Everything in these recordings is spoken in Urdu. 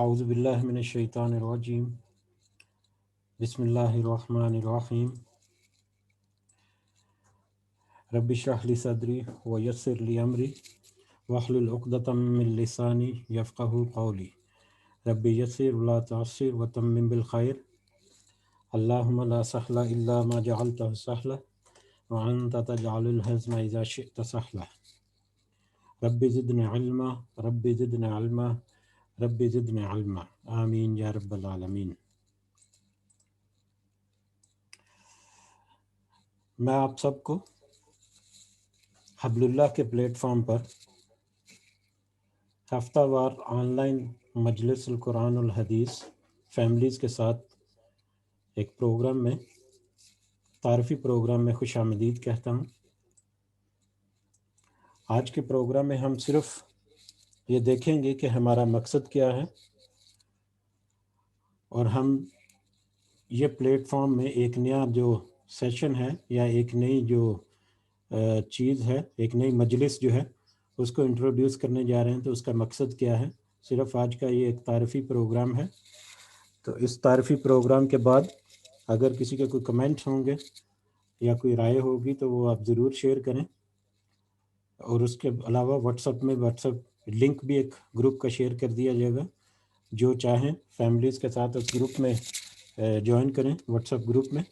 اعوذ باللہ من الشیطان الرجیم بسم اللہ الرحمن الرحیم رب اشرح لی صدری ویسر لی امری واحلل عقدۃ من لسانی یفقہوا قولی رب یسر ولا تعسر وتمم بالخیر اللہم لا سہل الا ما جعلتہ سہلا وانت تجعل الحزن اذا شئت سہلا رب زدنی علما رب زدنی علما رب زدنی علما آمین یا رب العالمین۔ میں آپ سب کو حبل اللہ کے پلیٹ فارم پر ہفتہ وار آن لائن مجلس القرآن الحدیث فیملیز کے ساتھ ایک پروگرام میں تعارفی پروگرام میں خوش آمدید کہتا ہوں۔ آج کے پروگرام میں ہم صرف یہ دیکھیں گے کہ ہمارا مقصد کیا ہے، اور ہم یہ پلیٹ فارم میں ایک نیا جو سیشن ہے یا ایک نئی جو چیز ہے، ایک نئی مجلس جو ہے اس کو انٹروڈیوس کرنے جا رہے ہیں۔ تو اس کا مقصد کیا ہے؟ صرف آج کا یہ ایک تعارفی پروگرام ہے۔ تو اس تعارفی پروگرام کے بعد اگر کسی کے کوئی کمنٹ ہوں گے یا کوئی رائے ہوگی تو وہ آپ ضرور شیئر کریں، اور اس کے علاوہ واٹس ایپ لنک بھی ایک گروپ کا شیئر کر دیا جائے گا۔ جو چاہیں فیملیز کے ساتھ اس گروپ میں جوائن کریں، واٹس ایپ گروپ میں،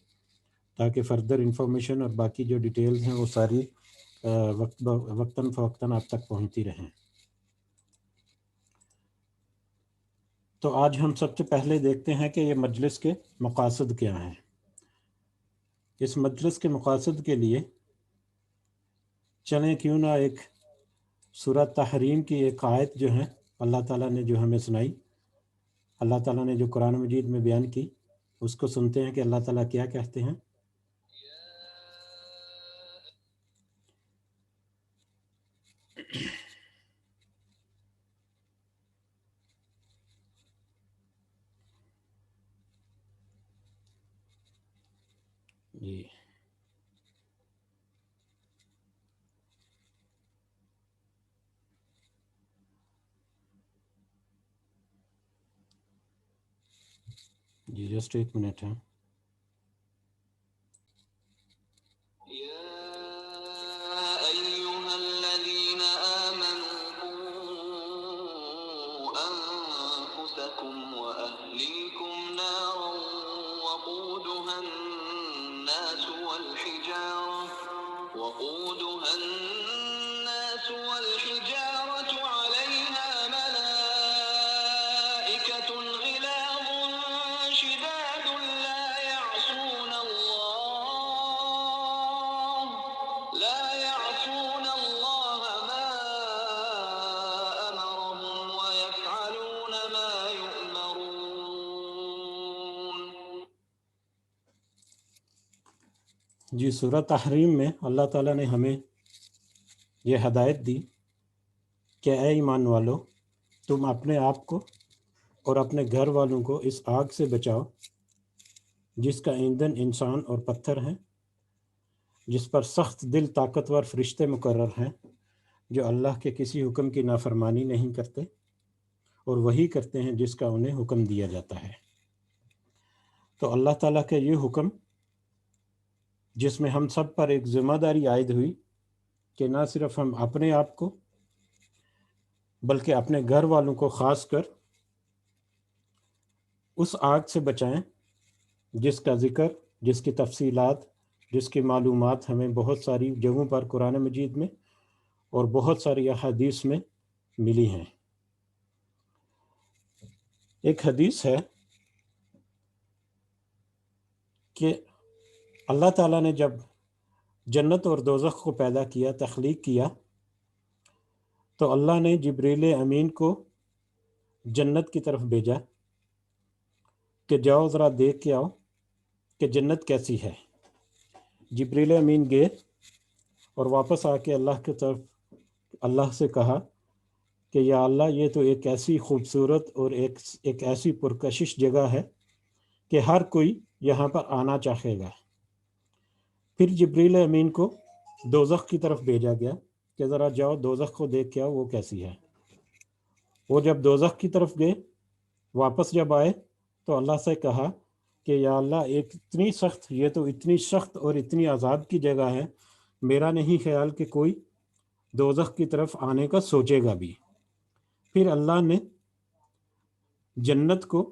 تاکہ فردر انفارمیشن اور باقی جو ڈیٹیلز ہیں وہ ساری وقتاً فوقتاً آپ تک پہنچتی رہیں۔ تو آج ہم سب سے پہلے دیکھتے ہیں کہ یہ مجلس کے مقاصد کیا ہیں۔ اس مجلس کے مقاصد کے لیے چلیں کیوں نہ ایک سورہ تحریم کی ایک آیت جو ہے اللہ تعالیٰ نے جو ہمیں سنائی، اللہ تعالیٰ نے جو قرآن مجید میں بیان کی، اس کو سنتے ہیں کہ اللہ تعالیٰ کیا کہتے ہیں۔ جی جسٹ ایک منٹ ہے۔ جی، سورہ تحریم میں اللہ تعالیٰ نے ہمیں یہ ہدایت دی کہ اے ایمان والو، تم اپنے آپ کو اور اپنے گھر والوں کو اس آگ سے بچاؤ جس کا ایندھن انسان اور پتھر ہیں، جس پر سخت دل طاقتور فرشتے مقرر ہیں جو اللہ کے کسی حکم کی نافرمانی نہیں کرتے اور وہی کرتے ہیں جس کا انہیں حکم دیا جاتا ہے۔ تو اللہ تعالیٰ کا یہ حکم، جس میں ہم سب پر ایک ذمہ داری عائد ہوئی کہ نہ صرف ہم اپنے آپ کو بلکہ اپنے گھر والوں کو خاص کر اس آگ سے بچائیں جس کا ذکر، جس کی تفصیلات، جس کی معلومات ہمیں بہت ساری جگہوں پر قرآن مجید میں اور بہت ساری احادیث میں ملی ہیں۔ ایک حدیث ہے کہ اللہ تعالیٰ نے جب جنت اور دوزخ کو پیدا کیا، تخلیق کیا، تو اللہ نے جبریل امین کو جنت کی طرف بھیجا کہ جاؤ ذرا دیکھ کے آؤ کہ جنت کیسی ہے۔ جبریل امین گئے اور واپس آ کے اللہ سے کہا کہ یا اللہ، یہ تو ایک ایسی خوبصورت اور ایک ایسی پرکشش جگہ ہے کہ ہر کوئی یہاں پر آنا چاہے گا۔ پھر جبریل امین کو دوزخ کی طرف بھیجا گیا کہ ذرا جاؤ دوزخ کو دیکھ کے آؤ وہ کیسی ہے۔ وہ جب دوزخ کی طرف گئے واپس جب آئے تو اللہ سے کہا کہ یا اللہ یہ تو اتنی سخت اور اتنی عذاب کی جگہ ہے، میرا نہیں خیال کہ کوئی دوزخ کی طرف آنے کا سوچے گا بھی۔ پھر اللہ نے جنت کو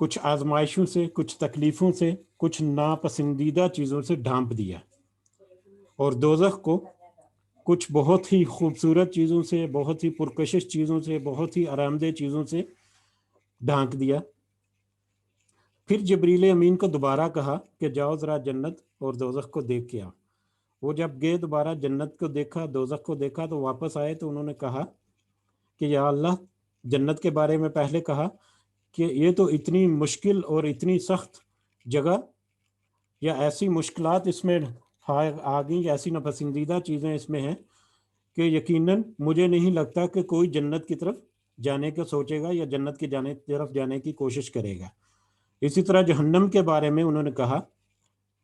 کچھ آزمائشوں سے، کچھ تکلیفوں سے، کچھ ناپسندیدہ چیزوں سے ڈھانپ دیا، اور دوزخ کو کچھ بہت ہی خوبصورت چیزوں سے، بہت ہی پرکشش چیزوں سے، بہت ہی آرام دہ چیزوں سے ڈھانک دیا۔ پھر جبریل امین کو دوبارہ کہا کہ جاؤ ذرا جنت اور دوزخ کو دیکھ کے آؤ۔ وہ جب گئے دوبارہ جنت کو دیکھا، دوزخ کو دیکھا، تو واپس آئے تو انہوں نے کہا کہ یا اللہ، جنت کے بارے میں پہلے کہا کہ یہ تو اتنی مشکل اور اتنی سخت جگہ، یا ایسی مشکلات اس میں آ گئیں، ایسی ناپسندیدہ چیزیں اس میں ہیں کہ یقیناً مجھے نہیں لگتا کہ کوئی جنت کی طرف جانے کا سوچے گا یا جنت کی طرف جانے کی کوشش کرے گا۔ اسی طرح جہنم کے بارے میں انہوں نے کہا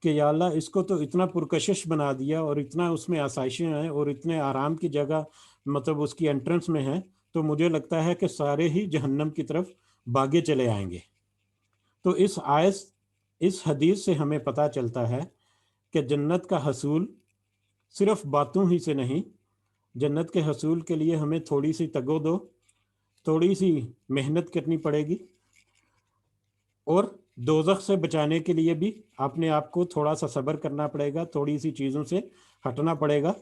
کہ یا اللہ، اس کو تو اتنا پرکشش بنا دیا اور اتنا اس میں آسائشیں ہیں اور اتنے آرام کی جگہ مطلب اس کی انٹرنس میں ہیں، تو مجھے لگتا ہے کہ سارے ہی جہنم کی طرف بھاگے چلے آئیں گے۔ تو اس حدیث سے ہمیں پتہ چلتا ہے کہ جنت کا حصول صرف باتوں ہی سے نہیں، جنت کے حصول کے لیے ہمیں تھوڑی سی تگ و دو، تھوڑی سی محنت کرنی پڑے گی، اور دوزخ سے بچانے کے لیے بھی اپنے آپ کو تھوڑا سا صبر کرنا پڑے گا، تھوڑی سی چیزوں سے ہٹنا پڑے گا،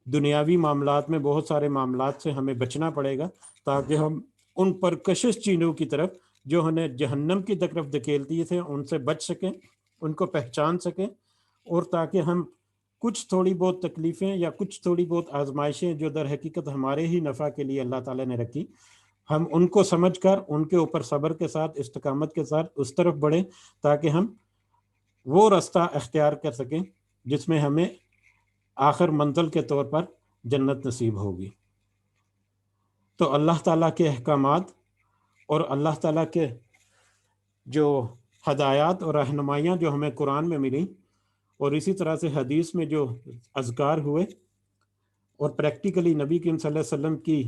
دنیاوی معاملات میں بہت سارے معاملات سے ہمیں بچنا پڑے گا، تاکہ ہم ان پرکشش چیزوں کی طرف جو ہمیں جہنم کی طرف دھکیلتی تھے ان سے بچ سکیں، ان کو پہچان سکیں، اور تاکہ ہم کچھ تھوڑی بہت تکلیفیں یا کچھ تھوڑی بہت آزمائشیں جو در حقیقت ہمارے ہی نفع کے لیے اللہ تعالیٰ نے رکھی، ہم ان کو سمجھ کر ان کے اوپر صبر کے ساتھ، استقامت کے ساتھ اس طرف بڑھیں، تاکہ ہم وہ راستہ اختیار کر سکیں جس میں ہمیں آخر منزل کے طور پر جنت نصیب ہوگی۔ تو اللہ تعالیٰ کے احکامات اور اللہ تعالیٰ کے جو ہدایات اور رہنمائیاں جو ہمیں قرآن میں ملیں، اور اسی طرح سے حدیث میں جو اذکار ہوئے، اور پریکٹیکلی نبی کریم صلی اللہ علیہ وسلم کی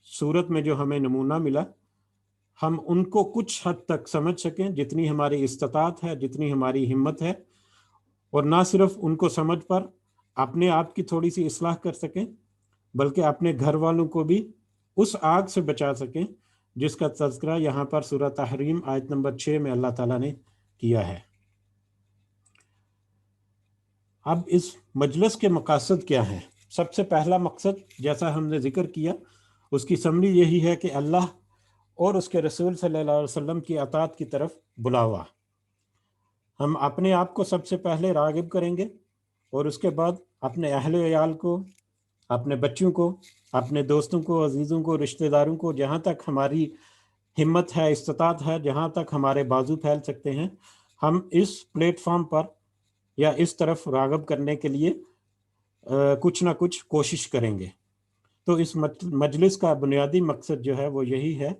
صورت میں جو ہمیں نمونہ ملا، ہم ان کو کچھ حد تک سمجھ سکیں جتنی ہماری استطاعت ہے، جتنی ہماری ہمت ہے، اور نہ صرف ان کو سمجھ پر اپنے آپ کی تھوڑی سی اصلاح کر سکیں، بلکہ اپنے گھر والوں کو بھی اس آگ سے بچا سکیں جس کا تذکرہ یہاں پر سورہ تحریم آیت نمبر 6 میں اللہ تعالیٰ نے کیا ہے۔ اب اس مجلس کے مقاصد کیا ہیں؟ سب سے پہلا مقصد جیسا ہم نے ذکر کیا، اس کی سمری یہی ہے کہ اللہ اور اس کے رسول صلی اللہ علیہ وسلم کی اطاعت کی طرف بلاوا۔ ہم اپنے آپ کو سب سے پہلے راغب کریں گے، اور اس کے بعد اپنے اہل و عیال کو، اپنے بچوں کو، اپنے دوستوں کو، عزیزوں کو، رشتہ داروں کو، جہاں تک ہماری ہمت ہے، استطاعت ہے، جہاں تک ہمارے بازو پھیل سکتے ہیں، ہم اس پلیٹ فارم پر یا اس طرف راغب کرنے کے لیے کچھ نہ کچھ کوشش کریں گے۔ تو اس مجلس کا بنیادی مقصد جو ہے وہ یہی ہے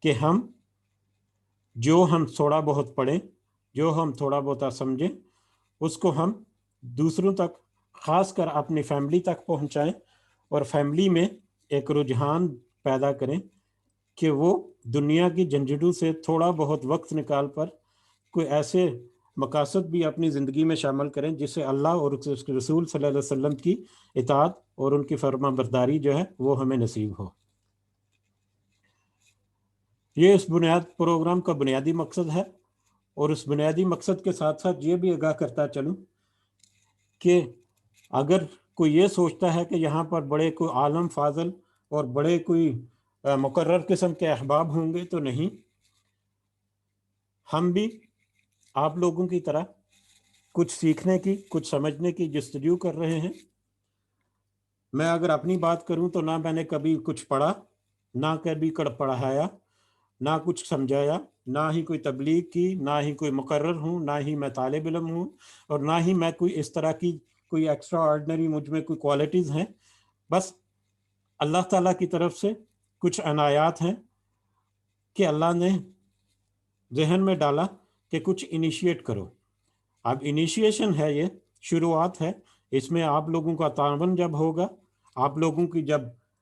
کہ ہم تھوڑا بہت پڑھیں، جو ہم تھوڑا بہت سمجھیں، اس کو ہم دوسروں تک، خاص کر اپنی فیملی تک پہنچائیں، اور فیملی میں ایک رجحان پیدا کریں کہ وہ دنیا کی جھنجھٹوں سے تھوڑا بہت وقت نکال پر کوئی ایسے مقاصد بھی اپنی زندگی میں شامل کریں جس سے اللہ اور اس کے رسول صلی اللہ علیہ وسلم کی اطاعت اور ان کی فرما برداری جو ہے وہ ہمیں نصیب ہو۔ یہ اس پروگرام کا بنیادی مقصد ہے، اور اس بنیادی مقصد کے ساتھ ساتھ یہ بھی آگاہ کرتا چلوں کہ اگر کوئی یہ سوچتا ہے کہ یہاں پر بڑے کوئی عالم فاضل اور بڑے کوئی مقرر قسم کے احباب ہوں گے، تو نہیں، ہم بھی آپ لوگوں کی طرح کچھ سیکھنے کی، کچھ سمجھنے کی جستجو کر رہے ہیں۔ میں اگر اپنی بات کروں تو نہ میں نے کبھی کچھ پڑھا، نہ کبھی پڑھایا، نہ کچھ سمجھایا، نہ ہی کوئی تبلیغ کی، نہ ہی کوئی مقرر ہوں، نہ ہی میں طالب علم ہوں، اور نہ ہی میں کوئی اس طرح کی کوئی ایکسٹرا آرڈنری مجھ میں کوئی کوالٹیز ہیں۔ بس اللہ تعالیٰ کی طرف سے کچھ عنایات ہیں کہ اللہ نے ذہن میں ڈالا کہ کچھ انیشیٹ کرو۔ اب انیشیشن ہے، یہ شروعات ہے، اس میں آپ لوگوں کا تعاون جب ہوگا، آپ لوگوں کی جب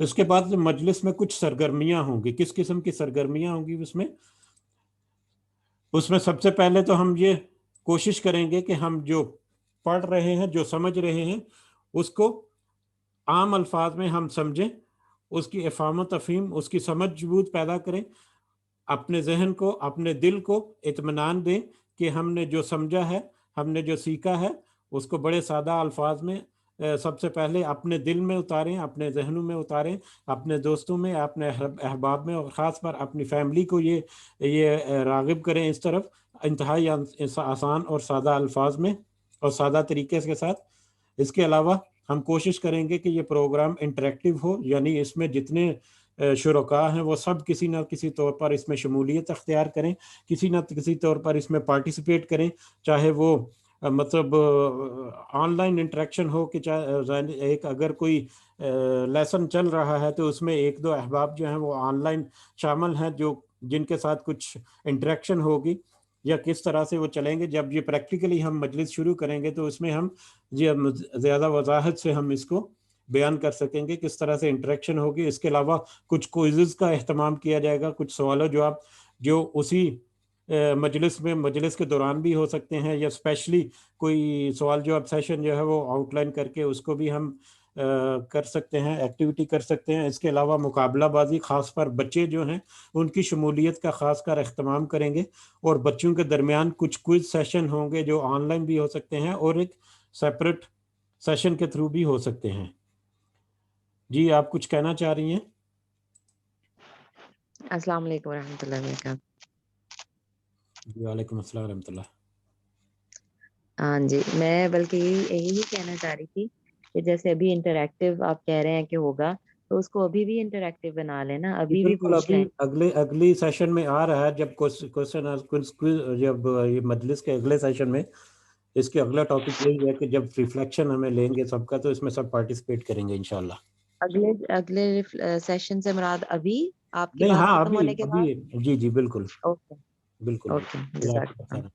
اس کے بعد مجلس میں کچھ سرگرمیاں ہوں گی. کس قسم کی سرگرمیاں ہوں گی اس میں سب سے پہلے تو ہم یہ کوشش کریں گے کہ ہم جو پڑھ رہے ہیں، جو سمجھ رہے ہیں، اس کو عام الفاظ میں ہم سمجھیں، اس کی افہام و تفہیم، اس کی سمجھ بوجھ پیدا کریں، اپنے ذہن کو، اپنے دل کو اطمینان دیں کہ ہم نے جو سمجھا ہے، ہم نے جو سیکھا ہے، اس کو بڑے سادہ الفاظ میں سب سے پہلے اپنے دل میں اتاریں، اپنے ذہنوں میں اتاریں، اپنے دوستوں میں، اپنے احباب میں، اور خاص پر اپنی فیملی کو یہ راغب کریں اس طرف، انتہائی آسان اور سادہ الفاظ میں اور سادہ طریقے کے ساتھ. اس کے علاوہ ہم کوشش کریں گے کہ یہ پروگرام انٹریکٹیو ہو، یعنی اس میں جتنے شرکاء ہیں وہ سب کسی نہ کسی طور پر اس میں شمولیت اختیار کریں، کسی نہ کسی طور پر اس میں پارٹیسپیٹ کریں، چاہے وہ مطلب آن لائن انٹریکشن ہو کہ ایک اگر کوئی لیسن چل رہا ہے تو اس میں ایک دو احباب جو ہیں وہ آن لائن شامل ہیں، جن کے ساتھ کچھ انٹریکشن ہوگی، یا کس طرح سے وہ چلیں گے. جب یہ پریکٹیکلی ہم مجلس شروع کریں گے تو اس میں ہم زیادہ وضاحت سے ہم اس کو بیان کر سکیں گے کس طرح سے انٹریکشن ہوگی. اس کے علاوہ کچھ کوئزز کا اہتمام کیا جائے گا، کچھ سوال و جواب جو اسی مجلس کے دوران بھی ہو سکتے ہیں، یا اسپیشلی کوئی سوال جواب سیشن جو ہے وہ آؤٹ لائن کر کے اس کو بھی ہم کر سکتے ہیں، ایکٹیویٹی کر سکتے ہیں. اس کے علاوہ مقابلہ بازی، خاص پر بچے جو ہیں ان کی شمولیت کا خاص کر اہتمام کریں گے، اور بچوں کے درمیان کچھ کوئز سیشن ہوں گے جو آن لائن بھی ہو سکتے ہیں اور ایک سیپریٹ سیشن کے تھرو بھی ہو سکتے ہیں. جی آپ کچھ کہنا چاہ رہی ہیں؟ السلام علیکم ورحمۃ اللہ وبرکاتہ. جی وعلیکم السلام ورحمۃ اللہ. ہاں جی، میں بلکہ یہی کہنا چاہ رہی تھی کہ جیسے ابھی انٹریکٹیو آپ کہہ رہے ہیں کہ ہوگا، تو اس کو ابھی بھی انٹریکٹیو بنا لینا، جی ابھی بھی بالکل، پوچھ ابھی لیں. اگلی سیشن میں آ رہا ہے، جب جب یہ مجلس کے اگلے سیشن میں اس کے اگلا ٹاپک یہی ہے کہ جب ریفلیکشن ہمیں لیں گے سب کا، تو اس میں سب پارٹیسپیٹ کریں گے انشاءاللہ. اگلے سیشن سے مراد ابھی آپ کی نہیں، بات ہاں ختم ابھی ہونے کے بعد. ابھی جی جی بالکل اوکے بالکل اوکے، بالکل. جزاک جزاک اللہ اللہ. خیر.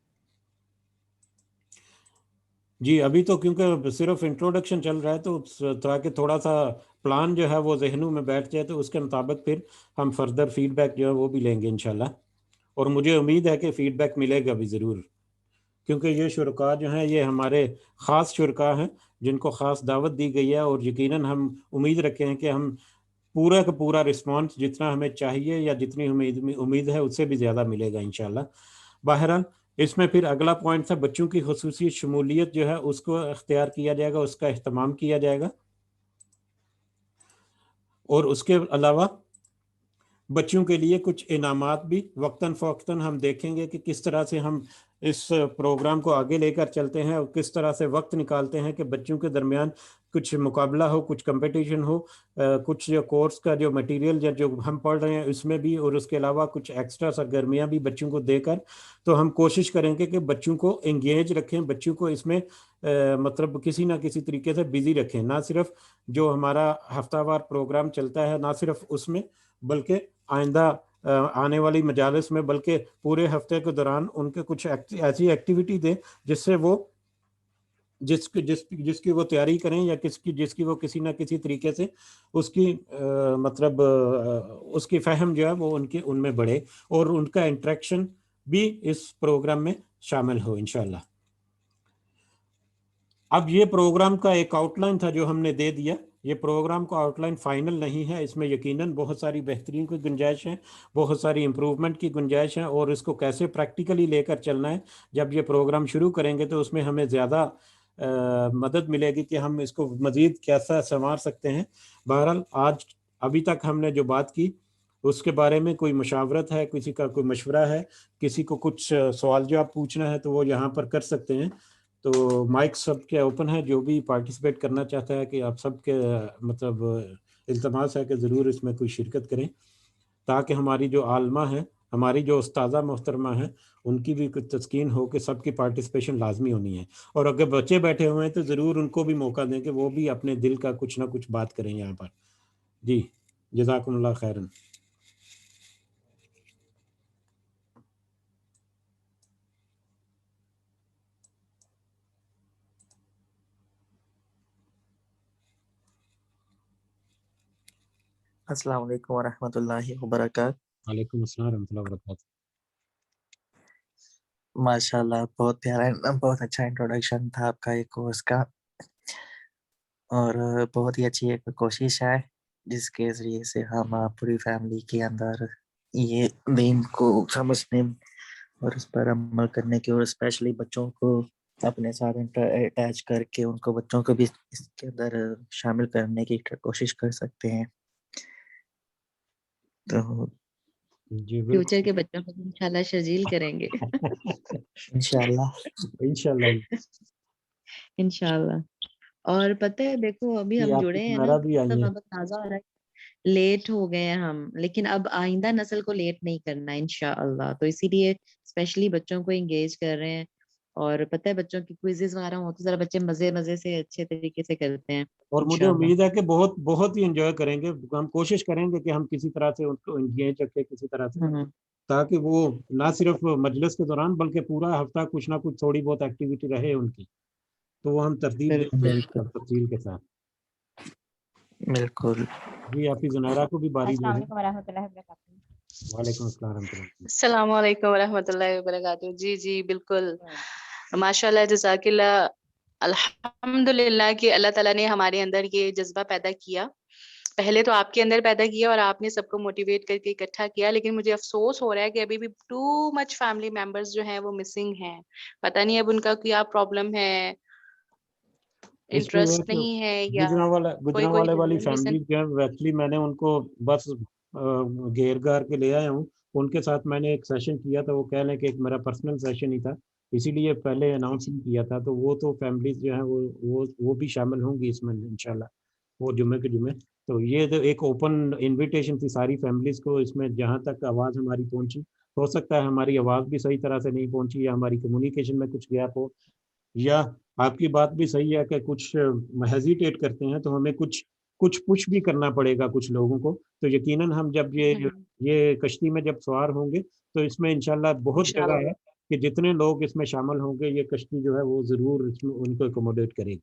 جی ابھی تو کیونکہ صرف انٹروڈکشن چل رہا ہے، تو تاکہ تھوڑا سا پلان جو ہے وہ ذہنوں میں بیٹھ جائے، تو اس کے مطابق پھر ہم فردر فیڈ بیک جو ہے وہ بھی لیں گے انشاءاللہ. اور مجھے امید ہے کہ فیڈ بیک ملے گا بھی ضرور، کیونکہ یہ شرکاء جو ہیں یہ ہمارے خاص شرکاء ہیں جن کو خاص دعوت دی گئی ہے، اور یقیناً ہم امید رکھیں ہیں کہ ہم پورا کا پورا رسپانس جتنا ہمیں چاہیے یا جتنی امید ہے اس سے بھی زیادہ ملے گا انشاءاللہ. بہرحال اس میں پھر اگلا پوائنٹ تھا بچوں کی خصوصی شمولیت جو ہے اس کو اختیار کیا جائے گا، اس کا اہتمام کیا جائے گا. اور اس کے علاوہ بچوں کے لیے کچھ انعامات بھی وقتاً فوقتاً ہم دیکھیں گے کہ کس طرح سے ہم اس پروگرام کو آگے لے کر چلتے ہیں، اور کس طرح سے وقت نکالتے ہیں کہ بچوں کے درمیان کچھ مقابلہ ہو، کچھ کمپٹیشن ہو، کچھ جو کورس کا جو مٹیریل جو ہم پڑھ رہے ہیں اس میں بھی، اور اس کے علاوہ کچھ ایکسٹرا سرگرمیاں بھی بچوں کو دے کر. تو ہم کوشش کریں گے کہ بچوں کو انگیج رکھیں، بچوں کو اس میں مطلب کسی نہ کسی طریقے سے بزی رکھیں. نہ صرف جو ہمارا ہفتہ وار پروگرام چلتا ہے، نہ صرف اس میں، بلکہ آئندہ آنے والی مجالس میں، بلکہ پورے ہفتے کے دوران ان کے کچھ ایسی ایکٹیویٹی دیں جس سے وہ جس کی وہ تیاری کریں، یا جس کی وہ کسی نہ کسی طریقے سے اس کی مطلب اس کی فہم جو ہے وہ ان میں بڑھے، اور ان کا انٹریکشن بھی اس پروگرام میں شامل ہو انشاءاللہ. اب یہ پروگرام کا ایک آؤٹ لائن تھا جو ہم نے دے دیا. یہ پروگرام کا آؤٹ لائن فائنل نہیں ہے، اس میں یقیناً بہت ساری بہترین کی گنجائش ہے، بہت ساری امپروومنٹ کی گنجائش ہے، اور اس کو کیسے پریکٹیکلی لے کر چلنا ہے. جب یہ پروگرام شروع کریں گے تو اس میں ہمیں زیادہ مدد ملے گی کہ ہم اس کو مزید کیسا سنوار سکتے ہیں. بہرحال ابھی تک ہم نے جو بات کی اس کے بارے میں کوئی مشاورت ہے، کسی کا کوئی مشورہ ہے، کسی کو کچھ سوال جواب پوچھنا ہے تو وہ یہاں پر کر سکتے ہیں. تو مائک سب کے اوپن ہے، جو بھی پارٹیسپیٹ کرنا چاہتا ہے کہ آپ سب کے مطلب التماس ہے کہ ضرور اس میں کوئی شرکت کریں، تاکہ ہماری جو عالمہ ہیں، ہماری جو استاذہ محترمہ ہیں، ان کی بھی کچھ تسکین ہو کہ سب کی پارٹیسپیشن لازمی ہونی ہے. اور اگر بچے بیٹھے ہوئے ہیں تو ضرور ان کو بھی موقع دیں کہ وہ بھی اپنے دل کا کچھ نہ کچھ بات کریں یہاں پر. جی جزاکم اللہ خیرن. السلام علیکم ورحمۃ اللہ وبرکاتہ. وعلیکم السلام ورحمۃ اللہ وبرکاتہ. ماشاء اللہ بہت پیارا، بہت اچھا انٹروڈکشن تھا آپ کا ایک کورس کا، اور بہت ہی اچھی ایک کوشش ہے جس کے ذریعے سے ہم پوری فیملی کے اندر یہ دین کو سمجھنے اور اس پر عمل کرنے کی، اور اسپیشلی بچوں کو اپنے ساتھ اٹیچ کر کے ان کو، بچوں کو بھی اس کے اندر شامل کرنے کی کوشش کر سکتے ہیں. تو جی فیوچر کے بالکل. بچوں کو انشاءاللہ شرجیل کریں گے. انشاءاللہ انشاءاللہ انشاءاللہ. اور پتہ ہے دیکھو ابھی کہ ہم آپ کی جڑے ہیں نا سمیرا تو بھی آئی سب ہیں. اب تازہ ہو رہا ہے، لیٹ ہو گئے ہیں ہم، لیکن اب آئندہ نسل کو لیٹ نہیں کرنا انشاءاللہ. تو اسی لیے اسپیشلی بچوں کو انگیج کر رہے ہیں. اور پتہ ہے بچوں کی کوئزز وغیرہ ہو تو ذرا بچے مزے مزے سے اچھے طریقے سے کرتے ہیں اور مجھے انشاءاللہ. امید ہے کہ بہت بہت ہی انجوائے کریں گے. ہم کوشش کریں گے کہ ہم کسی طرح سے ان کو انگیج رکھیں کسی طرح سے، تاکہ وہ نہ صرف مجلس کے دوران بلکہ پورا ہفتہ کچھ نہ کچھ تھوڑی بہت ایکٹیویٹی رہے ان کی، تو وہ ہم ترتیب دیں گے بالکل تفصیل کے ساتھ. بالکل. جی آپ کی زنیرہ کو بھی باری السلام دے دیں. علیکم ورحمۃ اللہ وبرکاتہ. وعلیکم السلام ورحمۃ اللہ. السلام علیکم ورحمۃ اللہ وبرکاتہ. جی بالکل، ماشاء اللہ، جزاک اللہ. الحمد للہ کہ اللہ تعالیٰ نے ہمارے اندر یہ جذبہ پیدا کیا. پہلے تو آپ کے اندر پیدا کیا اور آپ نے سب کو موٹیویٹ کر کے اکٹھا کیا، لیکن مجھے افسوس ہو رہا ہے کہ ابھی بھی ٹو مچ فیملی ممبرز جو ہیں وہ مسنگ ہیں. پتہ نہیں اب ان کا کیا پرابلم ہے، اس میں انٹرسٹ کہ نہیں ہے یا کوئی گجرانوالے والی ریزن. فیملی جو ہے ایکچولی میں نے ان کو بس گھیر گار کے لے آیا ہوں. ان کے ساتھ میں نے ایک سیشن کیا تھا، وہ کہہ لیں کہ ایک میرا پرسنل سیشن ہی تھا، اسی لیے پہلے اناؤنس نہیں کیا تھا. تو وہ تو فیملیز جو ہیں وہ بھی شامل ہوں گی اس میں انشاءاللہ وہ جمعے کے جمعے. تو یہ تو ایک اوپن انویٹیشن تھی ساری فیملیز کو. اس میں جہاں تک آواز ہماری پہنچی، ہو سکتا ہے ہماری آواز بھی صحیح طرح سے نہیں پہنچی یا ہماری کمیونیکیشن میں کچھ گیپ ہو، یا آپ کی بات بھی صحیح ہے کہ کچھ ہیزیٹیٹ کرتے ہیں تو ہمیں کچھ پش بھی کرنا پڑے گا کچھ لوگوں کو. تو یقیناً ہم جب یہ کشتی میں جب سوار ہوں گے تو اس میں انشاءاللہ بہت جگہ ہے کہ جتنے لوگ اس میں شامل ہوں گے یہ کشتی جو ہے وہ ضرور اس میں ان کو اکوموڈیٹ کرے گی.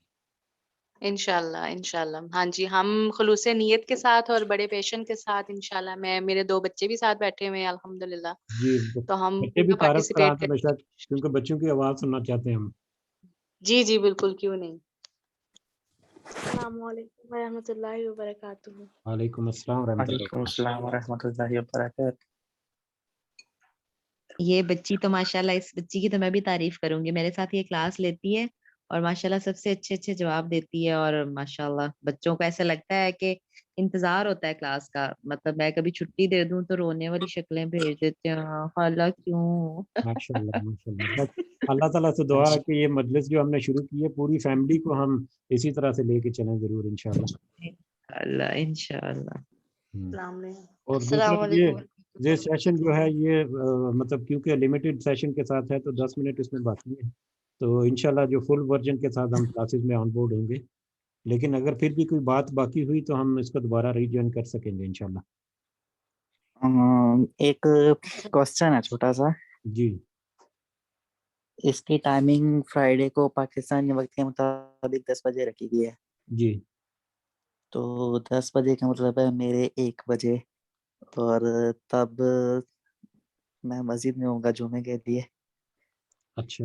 انشاءاللہ. ہاں جی، ہم خلوص نیت کے ساتھ اور بڑے پیشن کے ساتھ انشاءاللہ. میرے 2 بچے بھی ساتھ بیٹھے ہوئے ہیں الحمدللہ. جی تو ہم بچے بھی پورا تعارف کرا پارٹیسپیٹ تھا بے کریں شک، گے. کیونکہ بچوں کی آواز سننا چاہتے ہیں ہم. جی بالکل، کیوں نہیں. السلام علیکم ورحمۃ اللہ وبرکاتہ. وعلیکم السلام ورحمۃ اللہ وعلیکم وبرکاتہ. السلام ورحمۃ اللہ وبرکاتہ. یہ بچی تو ماشاءاللہ، اس بچی کی تو میں بھی تعریف کروں گی. میرے ساتھ یہ کلاس لیتی ہے اور ماشاءاللہ سب سے اچھے جواب دیتی ہے. اور ماشاءاللہ بچوں کو ایسا لگتا ہے کہ انتظار ہوتا ہے کلاس کا. مطلب میں کبھی چھٹی دے دوں تو رونے والی شکلیں بھیج دیتے ہیں، خالہ کیوں. ماشاءاللہ ماشاءاللہ. بس اللہ تعالیٰ سے دعا ہے کہ یہ مجلس جو ہم نے شروع کی ہے پوری فیملی کو ہم اسی طرح سے لے کے چلیں ضرور انشاءاللہ. انشاءاللہ. السلام علیکم. اور دوسرا السلام علیکم یہ سیشن جو ہے یہ مطلب کیونکہ لمیٹڈ سیشن کے ساتھ ہے تو 10 منٹ اس میں باقی ہے. تو انشاءاللہ جو فل ورژن کے ساتھ ہم کلاسز میں آن بورڈ ہوں گے، لیکن اگر پھر بھی کوئی بات باقی ہوئی تو ہم اس کو دوبارہ ری جوائن کر سکیں گے انشاءاللہ. ایک کوسچن ہے چھوٹا سا. جی اس کی ٹائمنگ فرائیڈے کو پاکستانی وقت کے مطابق 10 بجے رکھی گئی ہے. جی تو 10 بجے کا مطلب ہے میرے 1 بجے، اور تب میں مسجد میں ہوں گا جمعے کے لیے. اچھا.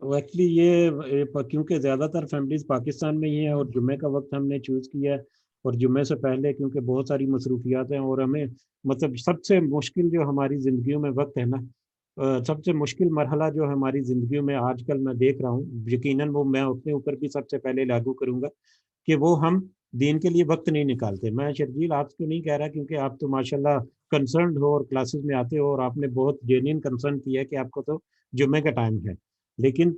ایکچولی یہ کیونکہ زیادہ تر فیملیز پاکستان میں ہی ہیں اور جمعے کا وقت ہم نے چوز کیا ہے، اور جمعے سے پہلے کیونکہ بہت ساری مصروفیات ہیں اور ہمیں مطلب سب سے مشکل جو ہماری زندگیوں میں وقت ہے نا، سب سے مشکل مرحلہ جو ہماری زندگیوں میں آج کل میں دیکھ رہا ہوں، یقیناً وہ میں اپنے اوپر بھی سب سے پہلے لاگو کروں گا کہ وہ ہم دین کے لیے وقت نہیں نکالتے. میں شرجیل آپ کو نہیں کہہ رہا کیونکہ آپ تو ماشاءاللہ کنسرنڈ ہو اور کلاسز میں آتے ہو اور آپ نے بہت جینین کنسرن کیا ہے کہ آپ کو تو جمعے کا ٹائم ہے، لیکن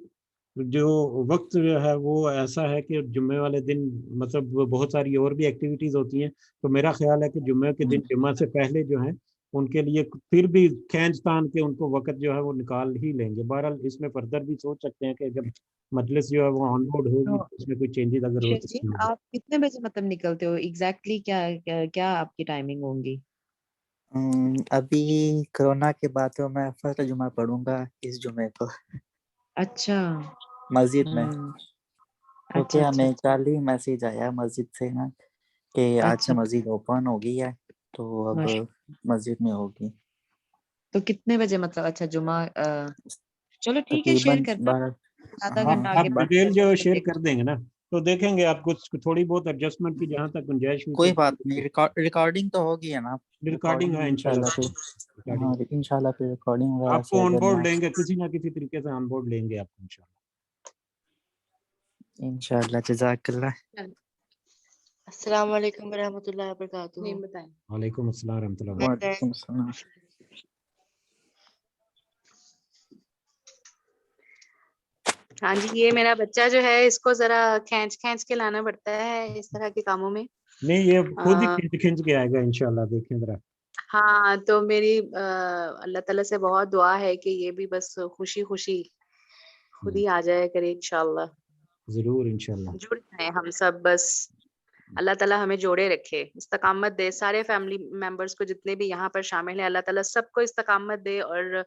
جو وقت جو ہے وہ ایسا ہے کہ جمعے والے دن مطلب بہت ساری اور بھی ایکٹیویٹیز ہوتی ہیں. تو میرا خیال ہے کہ جمعے کے دن جمعہ سے پہلے جو ہیں ان کے لیے پھر بھی کھینچ تان کے ان کو وقت جو ہے وہ نکال ہی لیں گے. بہرحال اس میں فردر بھی سوچ سکتے ہیں کہ جب مجلس جو ہے وہ آن بورڈ ہوگی تو تو اس میں کوئی چینجز اگر ہو سکتی ہیں. آپ کتنے بجے مطلب نکلتے ہو ایگزیکٹلی؟ کیا آپ کی ٹائمنگ ہوں گی؟ ابھی کرونا کے بعد تو میں فرسٹ جمعہ پڑھوں گا اس جمعے کو اچھا. مسجد میں، اچھا کیونکہ اچھا. ہمیں کل ہی میسیج آیا مسجد سے نا کہ آج سے اچھا مسجد اوپن ہو گئی ہے تو اب ماشاء مسجد میں ہوگی تو کتنے بجے مطلب اچھا جمعہ چلو ٹھیک ہے شیئر تقریباً کرنا 12 آدھا آپ گھنٹہ ہاں آگے پیچھے ڈیٹیل جو شیئر دیکھ کر دیں گے نا تو دیکھیں گے آپ کچھ تھوڑی بہت ایڈجسٹمنٹ کی جہاں تک گنجائش ہوئی کوئی بات تو نہیں، ریکارڈنگ تو ہوگی ہے نا، ریکارڈنگ ہے انشاءاللہ انشاءاللہ پھر ہاں انشاءاللہ پھر ریکارڈنگ وغیرہ آپ کو شیئر آن کرنے بورڈ لیں گے، کسی نہ کسی طریقے سے آن بورڈ لیں گے آپ کو انشاءاللہ۔ انشاءاللہ جزاک اللہ۔ السلام علیکم ورحمۃ اللہ وبرکاتہ۔ نہیں بتائیں وعلیکم السلام ورحمۃ اللہ وبرکاتہ۔ وعلیکم السلام۔ ہاں جی، یہ میرا بچہ جو ہے اس کو ذرا کھینچ کے لانا پڑتا ہے اس طرح کے کاموں میں۔ نہیں یہ خود ہی کھنچ کے آئے گا انشاءاللہ، دیکھیں ذرا۔ ہاں تو میری اللہ تعالیٰ سے بہت دعا ہے کہ یہ بھی بس خوشی خوشی خود ہی آ جائے کرے انشاءاللہ۔ ضرور انشاءاللہ۔ جڑ جائیں ہم سب، بس اللہ تعالیٰ ہمیں جوڑے رکھے، استقامت دے سارے فیملی ممبرس کو، جتنے بھی یہاں پر شامل ہیں، اللہ تعالیٰ سب کو استقامت دے اور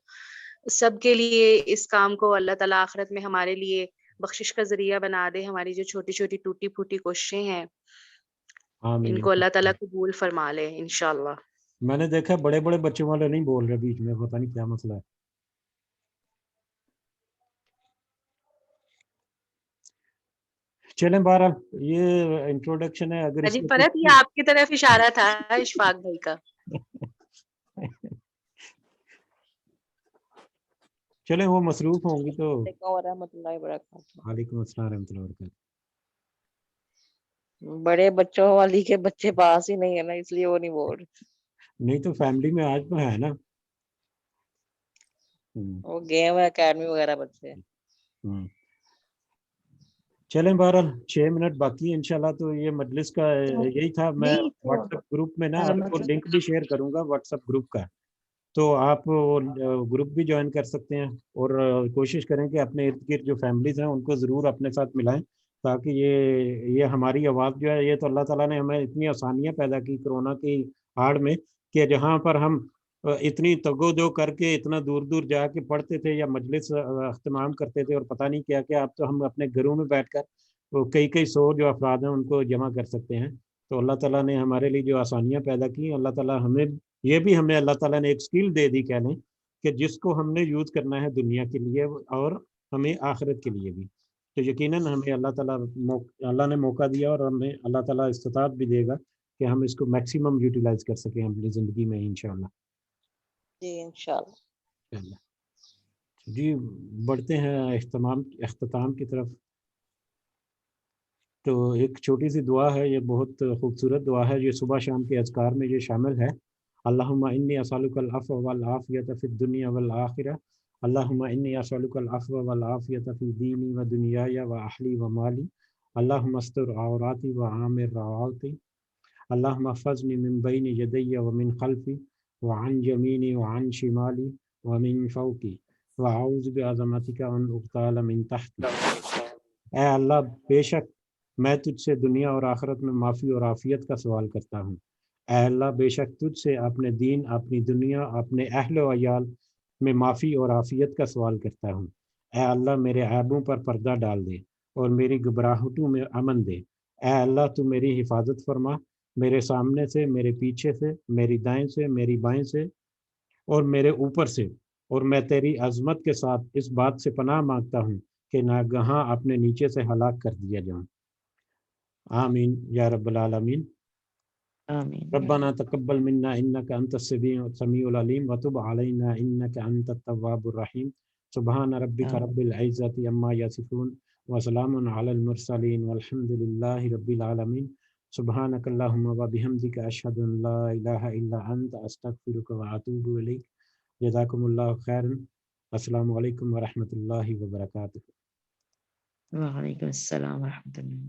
سب کے لیے اس کام کو اللہ تعالیٰ آخرت میں ہمارے لیے بخشش کا ذریعہ بنا دے۔ ہماری جو چھوٹی چھوٹی ٹوٹی پھوٹی کوششیں ہیں آمین۔ ان کو اللہ تعالیٰ قبول فرما لے انشاءاللہ۔ میں نے دیکھا بڑے بڑے بچوں والے نہیں بول رہے بیچ میں، پتہ نہیں کیا مسئلہ ہے۔ چلیں بہرحال یہ انٹروڈکشن ہے، اگر اس جی میں فرحت، یہ آپ کی طرف اشارہ تھا اشفاق بھائی کا۔ چلیں وہ مصروف ہوں گی تو۔ ورحمۃ اللہ وبرکاتہ۔ وعلیکم السلام ورحمۃ اللہ وبرکاتہ۔ بڑے بچوں والی کے بچے پاس ہی نہیں ہے نا، اس لیے وہ نہیں بول رہے۔ نہیں تو فیملی میں آج تو ہے نا۔ وہ گئے ہوئے اکیڈمی وغیرہ بچے۔ چلیں بہرحال 6 منٹ باقی ہے انشاءاللہ، تو یہ مجلس کا یہی تھا۔ میں واٹس ایپ گروپ میں نا آپ کو لنک بھی شیئر کروں گا واٹس ایپ گروپ کا، تو آپ وہ گروپ بھی جوائن کر سکتے ہیں، اور کوشش کریں کہ اپنے ارد گرد جو فیملیز ہیں ان کو ضرور اپنے ساتھ ملائیں، تاکہ یہ ہماری آواز جو ہے، یہ تو اللہ تعالیٰ نے ہمیں اتنی آسانیاں پیدا کی کرونا کی آڑ میں، کہ جہاں پر ہم اتنی تگو دو کر کے اتنا دور دور جا کے پڑھتے تھے یا مجلس اہتمام کرتے تھے اور پتہ نہیں کیا کیا، اب تو ہم اپنے گھروں میں بیٹھ کر کئی 100 جو افراد ہیں ان کو جمع کر سکتے ہیں۔ تو اللہ تعالیٰ نے ہمارے لیے جو آسانیاں پیدا کی، اللہ تعالیٰ ہمیں یہ بھی ہمیں اللہ تعالیٰ نے ایک سکل دے دی کہہ لیں، کہ جس کو ہم نے یوز کرنا ہے دنیا کے لیے اور ہمیں آخرت کے لیے بھی، تو یقیناً ہمیں اللہ نے موقع دیا، اور ہمیں اللہ تعالیٰ استطاعت بھی دے گا کہ ہم اس کو میکسیمم یوٹیلائز کر سکیں اپنی زندگی میں انشاءاللہ۔ جی انشاءاللہ۔ جی بڑھتے ہیں اختتام کی طرف۔ تو ایک چھوٹی سی دعا ہے، یہ بہت خوبصورت دعا ہے، یہ صبح شام کے اذکار میں یہ شامل ہے۔ اللہم انی اسألک العفو والعافیۃ فی الدنیا والآخرہ، اللہم انی اسألک العفو والعافیۃ فی دینی و دنیای و اہلی و مالی، اللہم استر عوراتی و عامر روعاتی، اللہم احفظنی من بین یدی و من خلفی وعن یمینی وعن شمالی ومن فوقی وأعوذ بعظمتک ان اغتال من تحتی۔ اے اللہ، بے شک میں تجھ سے دنیا اور آخرت میں معافی اور عافیت کا سوال کرتا ہوں۔ اے اللہ، بے شک تجھ سے اپنے دین، اپنی دنیا، اپنے اہل و عیال میں معافی اور عافیت کا سوال کرتا ہوں۔ اے اللہ، میرے عیبوں پر پردہ ڈال دے اور میری گھبراہٹوں میں امن دے۔ اے اللہ، تو میری حفاظت فرما، میرے سامنے سے، میرے پیچھے سے، میری دائیں سے، میری بائیں سے اور میرے اوپر سے، اور میں تیری عظمت کے ساتھ اس بات سے پناہ مانگتا ہوں کہ ناگہاں اپنے نیچے سے ہلاک کر دیا جاؤں۔ آمین یا رب العالمین۔ آمین۔ ربنا تقبل منا انك انت السميع العليم وتب علينا انك انت التواب الرحيم۔ سبحان ربك رب العزة عما يصفون وسلام على المرسلين والحمد لله رب العالمين۔ سبحانك اللهم وبحمدك اشهد ان لا اله الا انت استغفرك واتوب اليك۔ جزاكم الله خيرا۔ السلام علیکم ورحمۃ اللہ وبرکاتہ۔ وعلیکم السلام ورحمۃ اللہ۔